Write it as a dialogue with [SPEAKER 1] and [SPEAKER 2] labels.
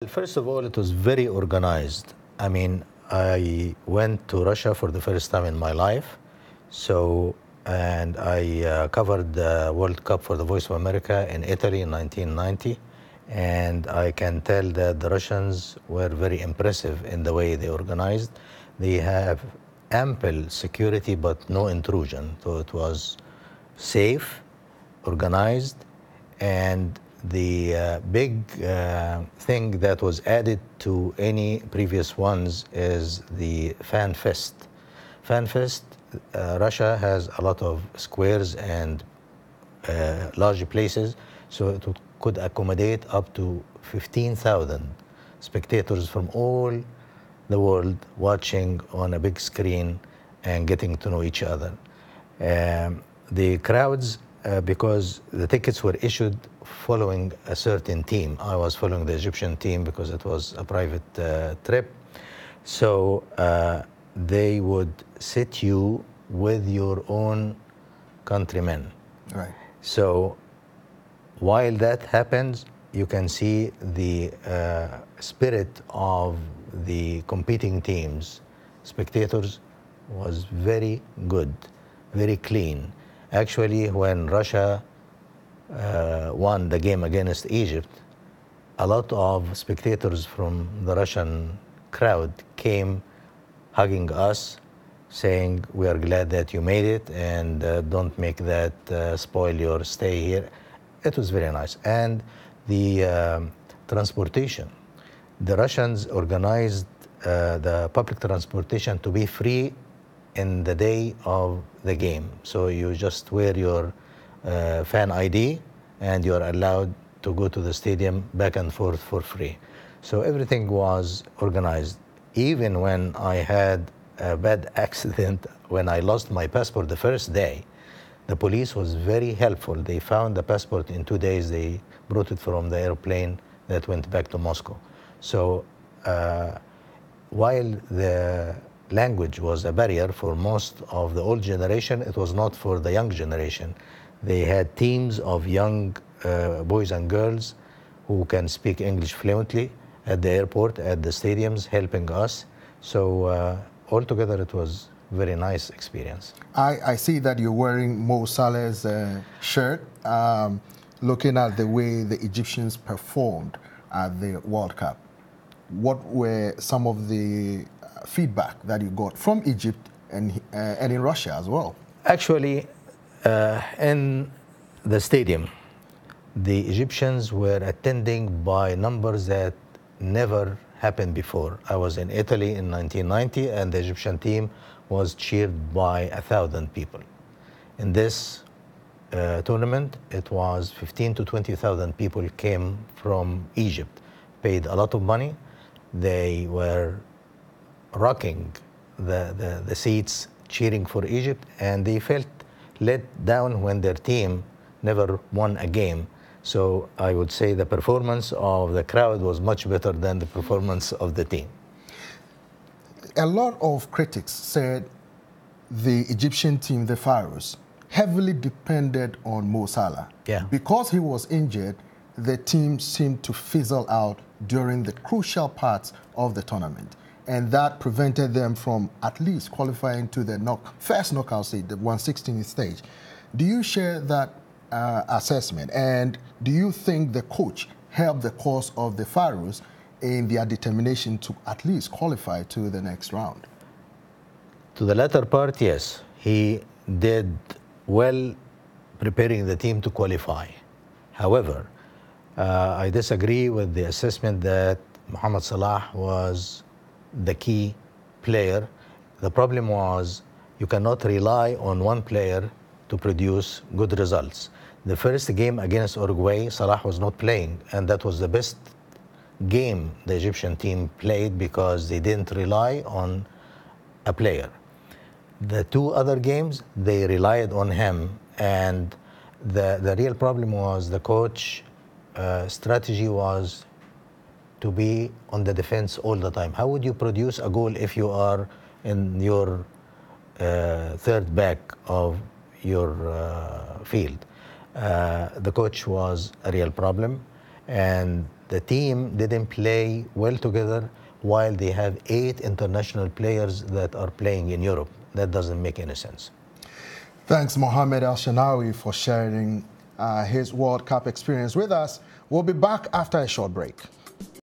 [SPEAKER 1] First of all, it was very organized. I mean, I went to Russia for the first time in my life. So, and I covered the World Cup for the Voice of America in Italy in 1990. And I can tell that the Russians were very impressive in the way they organized. They have ample security, but no intrusion. So it was safe, organized, and the big thing that was added to any previous ones is the Fan Fest. Fan Fest, Russia has a lot of squares and large places, so it could accommodate up to 15,000 spectators from all the world watching on a big screen and getting to know each other. The crowds, because the tickets were issued following a certain team. I was following the Egyptian team because it was a private trip. So they would sit you with your own countrymen.
[SPEAKER 2] Right.
[SPEAKER 1] So while that happens, you can see the spirit of the competing teams. Spectators was very good, very clean. Actually, when Russia won the game against Egypt, a lot of spectators from the Russian crowd came hugging us, saying, "We are glad that you made it, and don't make that spoil your stay here." It was very nice. And the transportation. The Russians organized the public transportation to be free in the day of the game. So you just wear your fan ID and you're allowed to go to the stadium back and forth for free. So everything was organized. Even when I had a bad accident, when I lost my passport the first day, the police was very helpful. They found the passport in 2 days. They brought it from the airplane that went back to Moscow. So while the language was a barrier for most of the old generation, it was not for the young generation. They had teams of young boys and girls who can speak English fluently at the airport, at the stadiums, helping us. So altogether, it was a very nice experience.
[SPEAKER 2] I see that you're wearing Mo Saleh's shirt, looking at the way the Egyptians performed at the World Cup. What were some of the feedback that you got from Egypt and in Russia as well?
[SPEAKER 1] Actually, in the stadium, the Egyptians were attending by numbers that never happened before. I was in Italy in 1990, and the Egyptian team was cheered by 1,000 people. In this tournament, it was 15 to 20,000 people came from Egypt, paid a lot of money. They were rocking the seats, cheering for Egypt, and they felt let down when their team never won a game. So I would say the performance of the crowd was much better than the performance of the team.
[SPEAKER 2] A lot of critics said the Egyptian team, the Pharaohs, heavily depended on Mo Salah.
[SPEAKER 1] Yeah.
[SPEAKER 2] Because he was injured, the team seemed to fizzle out during the crucial parts of the tournament. And that prevented them from at least qualifying to the first knockout stage, the 1/16 stage. Do you share that assessment? And do you think the coach helped the cause of the Pharaohs in their determination to at least qualify to the next round?
[SPEAKER 1] To the latter part, yes. He did well preparing the team to qualify. However, I disagree with the assessment that Mohamed Salah was the key player. The problem was you cannot rely on one player to produce good results. The first game against Uruguay, Salah was not playing, and that was the best game the Egyptian team played because they didn't rely on a player. The two other games, they relied on him, and the real problem was the coach strategy was to be on the defense all the time. How would you produce a goal if you are in your third back of your field? The coach was a real problem, and The team didn't play well together while they have 8 international players that are playing in Europe. That doesn't make any sense.
[SPEAKER 2] Thanks, Mohamed Elshinnawi, for sharing his World Cup experience with us. We'll be back after a short break.